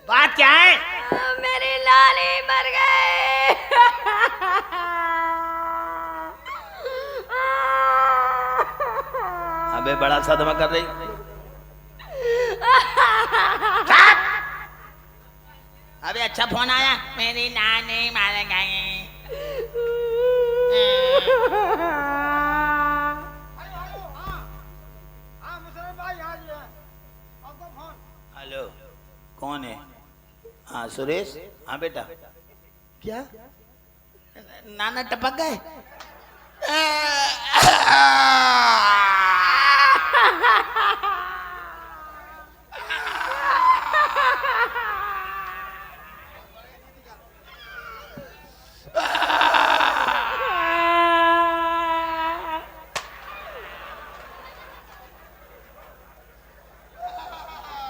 बात क्या है? मेरी नानी मर गई। अबे बड़ा सदमा कर रही। अबे अच्छा फोन आया, मेरी नानी मार गई। हेलो, कौन है? हाँ सुरेश। हाँ बेटा। क्या? नाना टपक गए?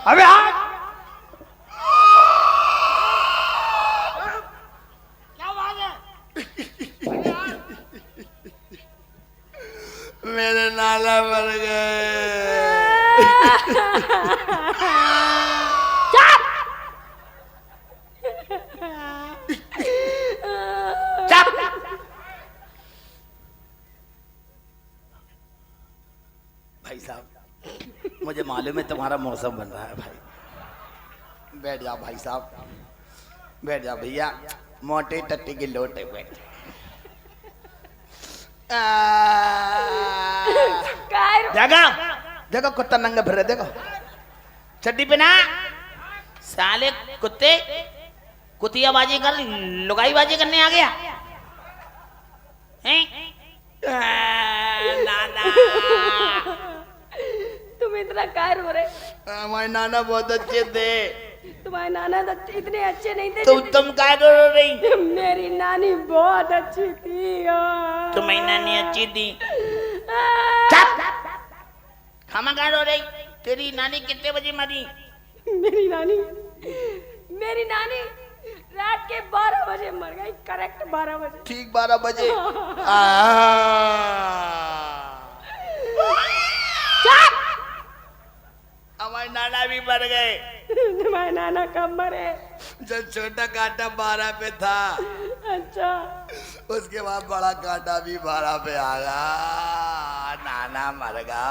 अबे हाँ, क्या बात है? मेरे नाना मर गए। भाई साहब, मुझे मालूम है तुम्हारा मौसम बन रहा है भाई। बैठ जाओ भाई साहब, बैठ जाओ भैया। मोटे टट्टी की लोटे बैठ। जगह देखो कुत्ता नंगा फिर रहा, देखो चड्डी पे ना। साले कुत्ते कुतियाबाजी कर लुगाईबाजी करने आ गया हैं? नाना तुम इतना कायर हो रहे? हमारे नाना बहुत अच्छे थे। तुम्हारे नाना तो इतने अच्छे नहीं थे। तुम क्या रो रही? मेरी नानी बहुत अच्छी थी। तुम्हारी नानी अच्छी थी? खामा क्या रो रही? तेरी नानी कितने बजे मरी? मेरी नानी रात के 12 बजे मर गई। करेक्ट 12 बजे। ठीक 12 बजे। हमारे नाना भी मर गए। तुम्हारे नाना कब मरे? जब छोटा कांटा 12 पे था। अच्छा, उसके बाद बड़ा कांटा भी 12 पे आ गया। नाना मर गया।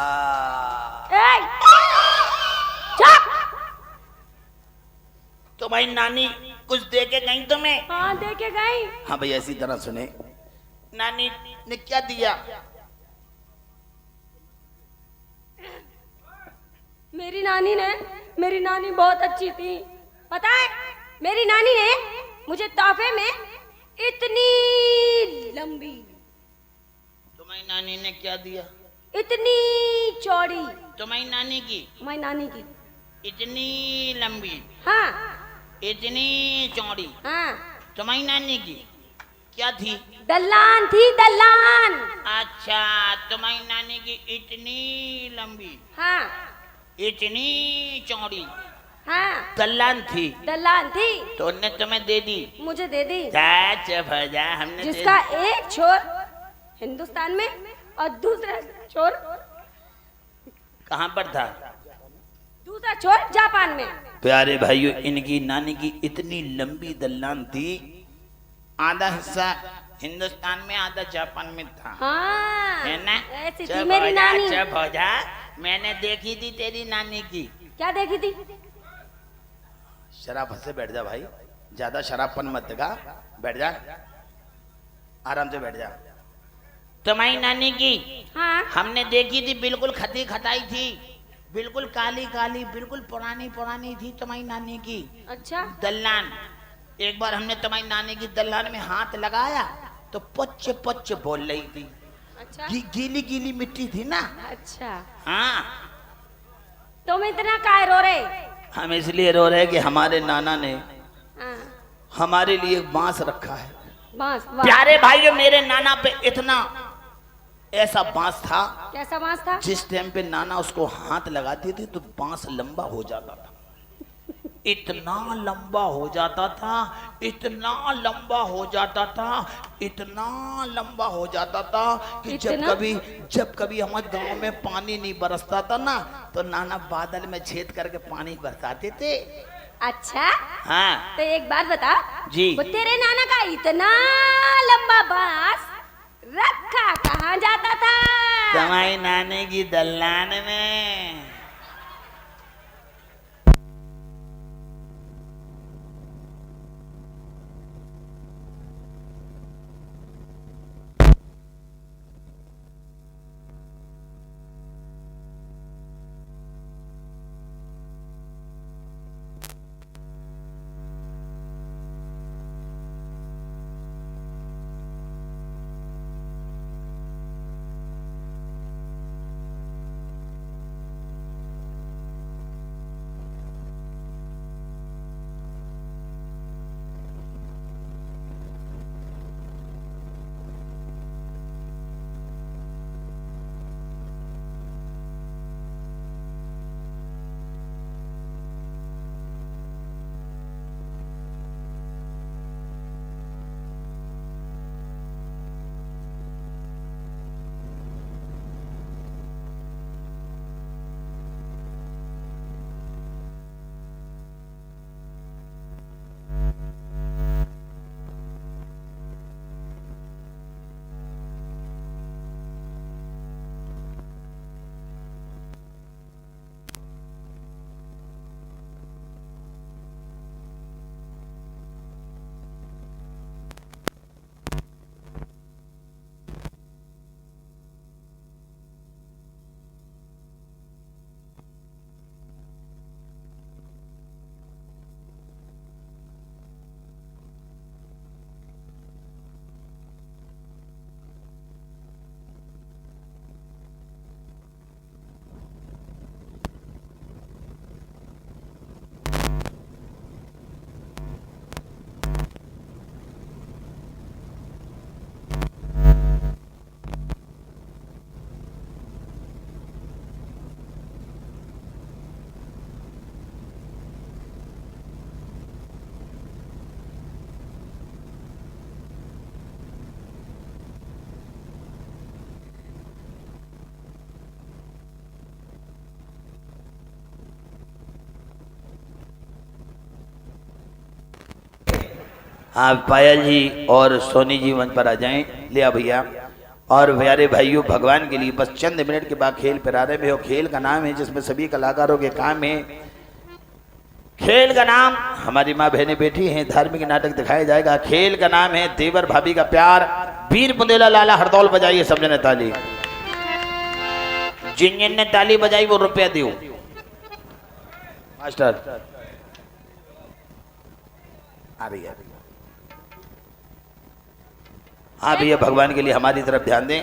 तो भाई नानी कुछ दे के गई तुम्हें? हाँ दे के गई। हाँ भाई ऐसी तरह सुने, नानी ने क्या दिया? मेरी नानी बहुत अच्छी थी। पता है, मेरी नानी ने मुझे तोहफे में इतनी लंबी। तुम्हारी नानी ने क्या दिया? इतनी चौड़ी। तुम्हारी नानी की? हमारी नानी की इतनी लंबी, हाँ इतनी चौड़ी। हाँ। तुम्हारी नानी की क्या थी? दल्लान थी, दल्लान। अच्छा, तुम्हारी नानी की इतनी लंबी, हाँ इतनी चौड़ी, हाँ दल्लान थी। दल्लान थी। तो उनने तुम्हें दे दी? मुझे दे दी। भजा हमने जिसका एक छोर हिंदुस्तान में और दूसरा छोर कहाँ पर था? दूसरा छोर जापान में। प्यारे भाइयों, इनकी नानी की इतनी लंबी दल्लान थी, आधा हिस्सा हिंदुस्तान में आधा जापान में था। हाँ, है ना? ऐसी थी मेरी नानी। चुप हो जा, मैंने देखी थी तेरी नानी की। क्या देखी थी? शराब से बैठ जा भाई, ज्यादा शराबपन मत दिखा। बैठ जा, आराम से बैठ जा। तुम्हारी नानी की हाँ हमने देखी थी, बिल्कुल खती खताई थी, बिल्कुल काली काली, बिल्कुल पुरानी पुरानी थी तुम्हारी नानी की अच्छा। दल्लान। एक बार हमने तुम्हारी नानी की दल्लान में हाथ लगाया तो पच्चे पच्चे बोल रही थी। अच्छा गीली गीली मिट्टी थी ना। अच्छा। हाँ, तुम इतना काहे रो रहे? हम इसलिए रो रहे कि हमारे नाना ने हाँ, हमारे लिए बांस रखा है। बांस? वाह। प्यारे भाइयों, मेरे नाना पे इतना ऐसा बांस था, कैसा बांस था? जिस टाइम पे नाना उसको हाथ लगाती थी तो बांस लंबा हो जाता था। इतना लंबा हो जाता था, इतना लंबा हो जाता था, इतना लंबा हो जाता था कि जब कभी हमारे गांव में पानी नहीं बरसता था ना, तो नाना बादल में छेद करके पानी बरसाते थे। अच्छा हाँ तो एक बात बता जी। वो तेरे नाना का इतना लंबा बांस रखा कहाँ जाता था? तुम्हारी नानी की दलान में। आप पायल जी और सोनी जी मंच पर आ जाएं। लिया भैया। और प्यारे भाइयों, भगवान के लिए बस चंद मिनट के बाद खेल प्रारंभ है। और खेल का नाम है जिसमें सभी कलाकारों के काम है। खेल का नाम, हमारी माँ बहनें बैठी हैं, धार्मिक नाटक दिखाया जाएगा। खेल का नाम है देवर भाभी का प्यार। वीर बुंदेला लाला हरदौल बजाइए सब जने ताली। जिन जिन ने ताली बजाई वो रुपया दो। मास्टर आ रही है। हाँ भैया, भगवान के लिए हमारी तरफ ध्यान दें।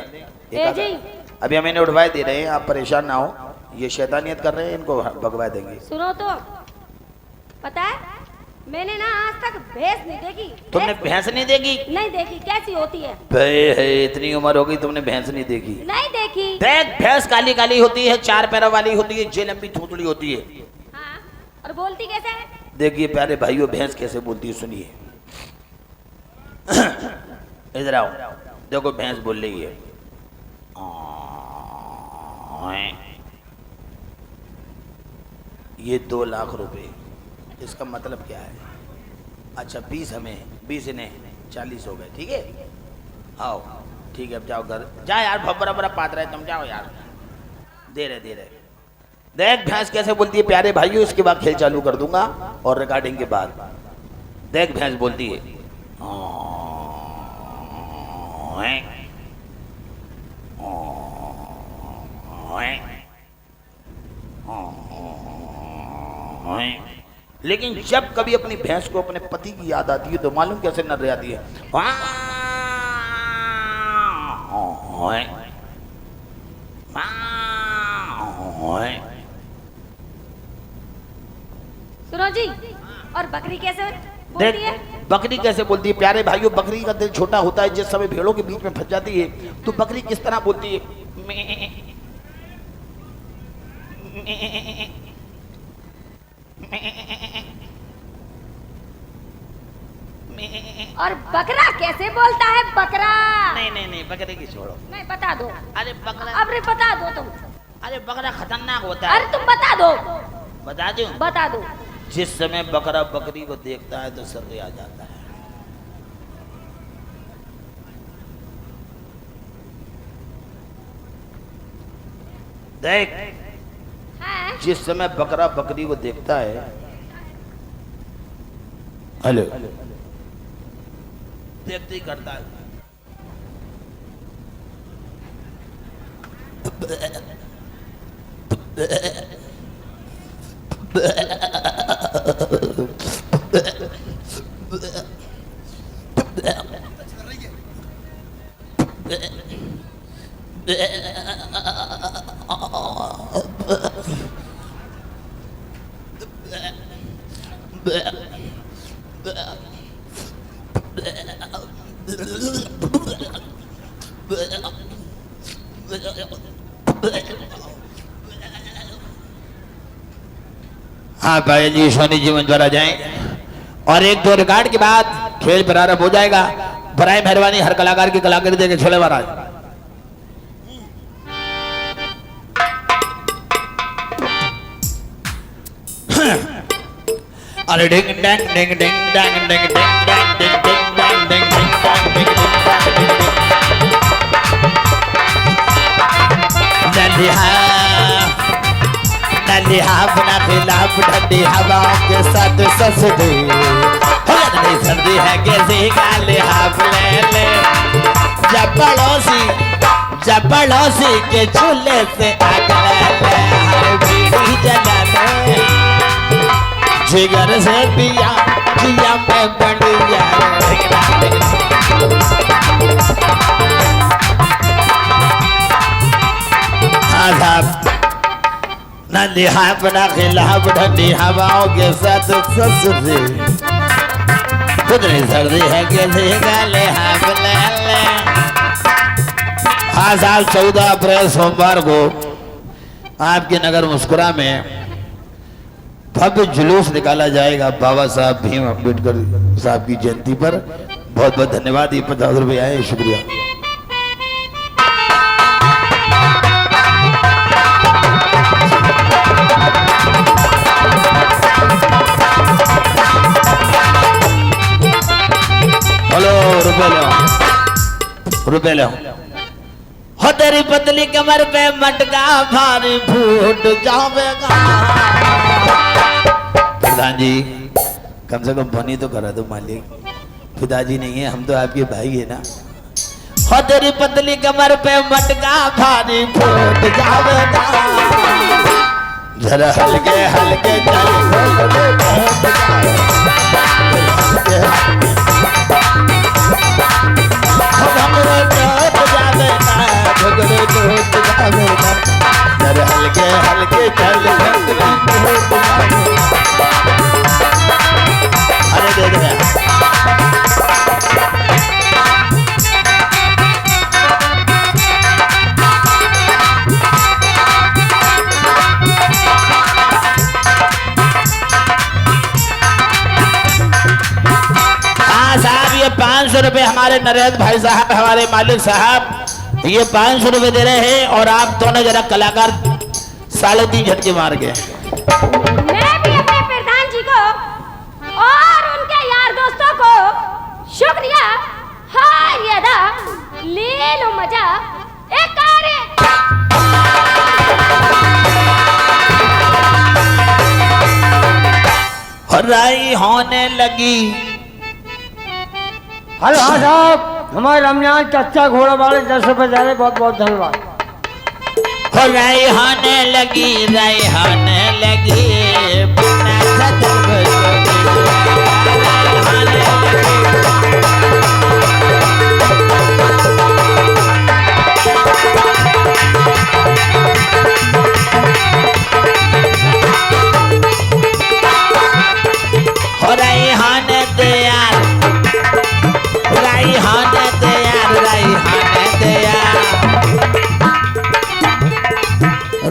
अभी हम इन्हें उठवाए दे रहे हैं, आप परेशान ना हो। ये शैतानियत कर रहे हैं, इनको भगवा देंगे। सुनो तो, पता है मैंने ना आज तक भैंस नहीं देखी। तुमने भैंस नहीं देखी? नहीं देखी। कैसी होती है? इतनी उम्र हो गई तुमने भैंस नहीं देखी? नहीं देखी। देख, भैंस काली काली होती है, चार पैरों वाली होती है, जे लंबी थोतड़ी होती है। हाँ, और बोलती कैसे है? देखिए प्यारे भाइयों, भैंस कैसे बोलती है सुनिए। इधर आओ, देखो भैंस बोल रही है। ये 2 लाख रुपए, इसका मतलब क्या है? अच्छा 20 हमें, 20 इन्हें, 40 हो गए। ठीक है, आओ ठीक है, अब जाओ घर जा यार। भबरा बरा पात रहे तुम, जाओ यार। दे रहे देख भैंस कैसे बोलती है प्यारे भाइयों। इसके बाद खेल चालू कर दूंगा और रिकॉर्डिंग के बाद देख भैंस बोलती है। लेकिन जब कभी अपनी भैंस को अपने पति की याद आती है तो मालूम कैसे नर्रे आती है। सुनो जी, और बकरी कैसे बोलती है? बकरी कैसे बोलती है प्यारे भाइयों? बकरी का दिल छोटा होता है, जिस समय भेड़ों के बीच में फंस जाती है तो बकरी किस तरह बोलती है? और बकरा कैसे बोलता है? बकरा नहीं बकरे की छोड़ो। नहीं, बता दो। अरे बकरा, अरे बता दो तुम। अरे बकरा खतरनाक होता है। अरे तुम बता दो। बता दूं? बता दो। जिस समय बकरा बकरी को देखता है तो सर्दी आ जाता है। देख, हाँ? जिस समय बकरा बकरी को देखता है, हेलो, देखते ही करता है। हाँ भाई जी, सोनी जी मंच पर आ जाएं और एक दो रिकॉर्ड के बाद खेल प्रारंभ हो जाएगा। बराए मेहरबानी हर कलाकार की कलाकारी देके छोले महाराज। अरे डिंग डंग डिंग डिंग डंग डिंग डिंग डंग डिंग डिंग डंग डिंग डिंग डंग डिंग डिंग डंग नलिहा बना खिलाफ ठंडी हवाओं के साथ ससुदे नहीं सर्दी है कैसे गाले हाफ ले ले जब पड़ोसी के चूल्हे से आग ले ले हर बीड़ी जला ले जिगर से पिया पिया में बढ़िया आजाब नलिहा बना खिलाफ ठंडी हवाओं के साथ ससुदे खुद नहीं सर्दी है कैसे गाले हाफ ले ले। हाँ साहब, 14 अप्रैल सोमवार को आपके नगर मुस्कुरा में भव्य जुलूस निकाला जाएगा बाबा साहब भीम अम्बेडकर साहब की जयंती पर। बहुत बहुत धन्यवाद। ये 50 रुपये आए, शुक्रिया। हेलो, रुपए लो हो तेरी पतली कमर पे मटका भारी फूट जावेगा। प्रधान जी, कम से कम बनी तो करा दो मालिक। पिताजी नहीं है, हम तो आपके भाई है ना। हो तेरी पतली कमर पे मटका भारी फूट जावेगा। जरा हल्के हल्के हल्के हल्के चल। अरे दे दे साहब। ये 500 रुपए हमारे नरेंद्र भाई साहब, हमारे मालिक साहब, ये 500 रुपए दे रहे हैं। और आप दोनों जरा कलाकार 3.5 झटके मार गए। मैं भी अपने प्रधान जी को और उनके यार दोस्तों को शुक्रिया हाय अदा ले लो मजा एक कार्य। राई होने लगी। हेलो, हाँ साहब, हमारे रमजान चच्चा घोड़ा वाले 10 रुपए दे रहे, बहुत बहुत धन्यवाद। राई होने लगी, राई होने लगी। राई होने दे यार, राई होने दे यार, राई होने दे यार,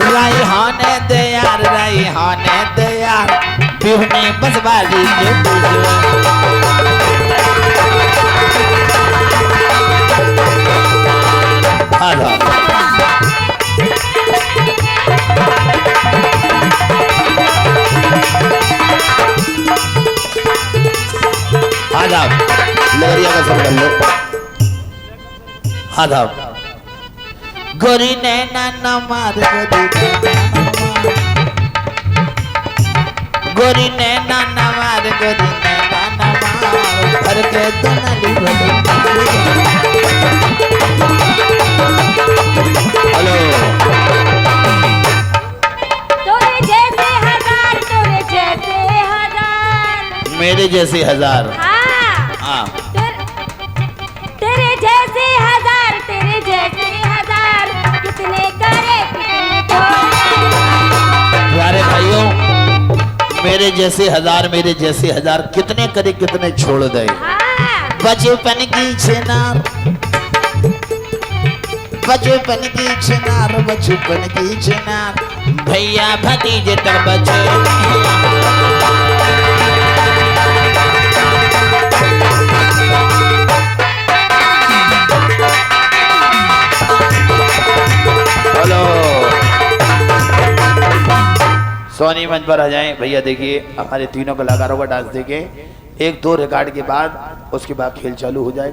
राई होने दे यार, राई होने दे यार। बिहने बसवाली के आदाब। गोरी नैना न मार गोरी नैना न मार गोरी नैना न मार घर के तनली हेलो तोरे जैसे हजार, तोरे जैसे हजार। मेरे जैसे हजार। हाँ तेरे जैसे हजार, तेरे जैसे हजार, कितने करे कितने छोड़े। प्यारे भाइयों, मेरे जैसे हजार कितने करे कितने छोड़ दे। हाँ बचपन की चिनार, बचपन की चिनार, बचपन की चिनार, भैया भतीजे तक बचे। हेलो सोनी मंच पर आ जाएं भैया। देखिए हमारे तीनों कलाकारों का डांस देखिए, 1-2 रिकॉर्ड के बाद उसके बाद खेल चालू हो जाएगा।